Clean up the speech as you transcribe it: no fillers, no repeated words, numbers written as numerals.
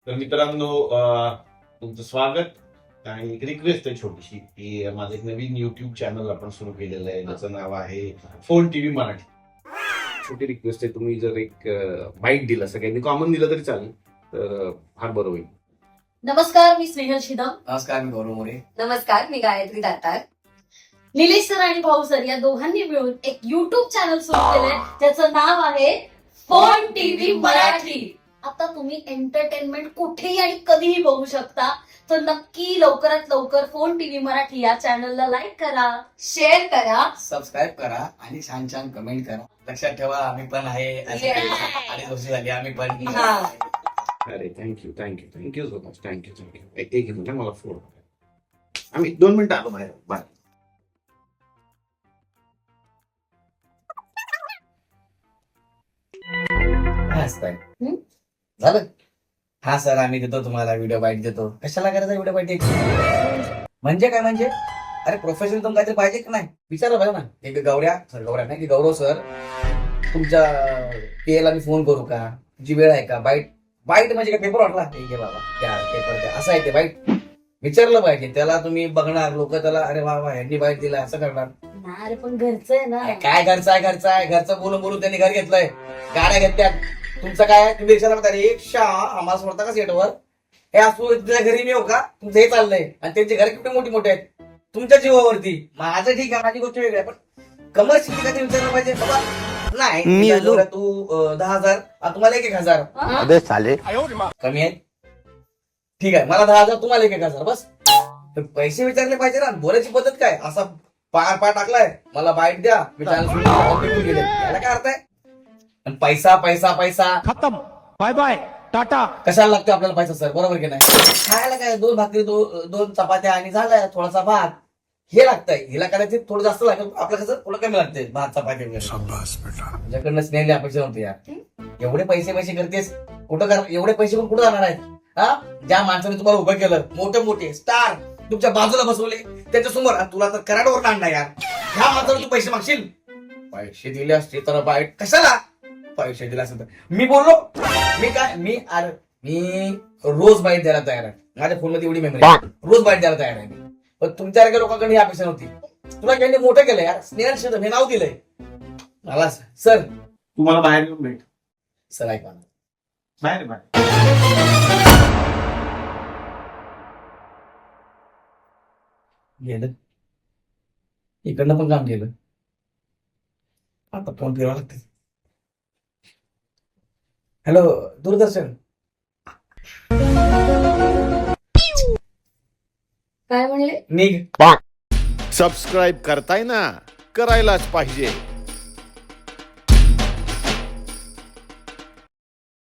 तर मित्रांनो, तुमचं स्वागत आणि एक रिक्वेस्ट आहे छोटीशी की माझं एक नवीन युट्यूब चॅनल आपण सुरू केलेलं आहे ज्याचं नाव आहे फोन टीव्ही मराठी. छोटी रिक्वेस्ट आहे, तुम्ही जर एक बाईट दिलं, सगळ्यांनी कॉमन दिलं तरी चालेल तर फार बरं होईल. नमस्कार, मी स्नेहल शिदम. नमस्कार, मी गौरव मोरे. नमस्कार, मी गायत्री दातार. निलेश सर आणि भाऊ सर या दोघांनी मिळून एक युट्यूब चॅनल सुरू केलंय ज्याचं नाव आहे फोन टीव्ही मराठी. आता तुम्ही एंटरटेनमेंट कुठेही आणि कधीही बघू शकता, तर नक्की लवकरात लवकर फोन टीव्ही मराठी या चॅनलला लाईक करा, शेअर करा, सबस्क्राईब करा आणि छान छान कमेंट करा. लक्षात ठेवा, आम्ही पण आहे. अडीच वर्ष झाली आम्ही पण. अरे थँक्यू सो मच. थँक्यू. एक मिनिट, मला फोन. आम्ही 2 मिनिटं आलो बाहेर. बाय. काय हसताय? झालं? हा सर, आम्ही देतो तुम्हाला व्हिडिओ बाईट देतो. कशाला करायचा व्हिडिओ बाईट? म्हणजे काय म्हणजे? अरे प्रोफेशनल तुम काहीतरी पाहिजे की नाही? विचारा बघा ना. एक गौऱ्या नाही की गौरव सर, तुमच्या पीएला मी फोन करू का? तुझी वेळ आहे का? बाईट म्हणजे काय पेपर वाटला? घे बाबा, द्या पेपर द्या, असं आहे ते. बाईट विचारलं पाहिजे त्याला. तुम्ही बघणार लोक त्याला, अरे वा वा यांनी बाईट दिला, असं करणार. अरे पण घरचं आहे ना. काय घरचं आहे? घरचं बोलून त्यांनी घर घेतलंय, गाड्या घेतल्यात. तुमचं काय? तुम्ही रिक्षाला रिक्षा आम्हाला सोडता का सेटवर? हे असू तुझ्या घरी मी हो का? तुमचं हे चाललंय आणि त्यांचे घर किती मोठी मोठे आहेत तुमच्या जीवावरती. माझं ठीक आहे, माझी गोष्ट वेगळी आहे, पण कमर्शियल काय विचारलं पाहिजे बाबा. नाही तू 10,000, तुम्हाला 1,000. कमी आहेत? ठीक आहे, मला 10,000, तुम्हाला 1,000. बस पैसे विचारले पाहिजे ना. बोलायची पद्धत काय? असा पार टाकलाय, मला बाईट द्या, मी चॅनल याला काय अर्थ आहे? आणि पैसा खत्म, बाय बाय, टाटा. कशाला लागतो आपल्याला पैसा सर? बरोबर की नाही? खायला काय 2 भाकरी, 2 चपात्या आणि झालाय थोडासा भात, हे लागतंय. हिला करायचे थोडं जास्त लागेल, आपलं कसं थोडं कमी लागते भात चपाती वगैरे. तुझ्याकडनं स्नेहली अपेक्षा होती यार. एवढे पैसे करतेस, कुठं एवढे पैसे पण कुठं जाणार आहेत? हा, ज्या माणसाने तुम्हाला उभं केलं, मोठे स्टार तुमच्या बाजूला बसवले त्याच्या समोर, तुला तर कराडवर आणणार यार. ह्या माणसाला तू पैसे मागशील? पैसे दिले असते तर बाईट कशाला? पैसे दिले असते तर मी बोललो, मी रोज बाईट द्यायला तयार आहे. माझ्या फोनमध्ये एवढी मेमरी, रोज बाईट द्यायला तयार आहे. पण तुमच्यासारख्या लोकांकडे ही अपेक्षा नव्हती. तुला त्यांनी मोठं केलं यार. स्नेहल शिदम हे नाव दिलंय मला. सर तुम्हाला बाहेर येऊन भेट. सर ऐका ना, बाहेर गेलं इकडनं पण काम केलं. आता फोन फिरावं लागते. हॅलो दूरदर्शन. काय म्हणले? निघ. सबस्क्राईब करताय ना, करायलाच पाहिजे.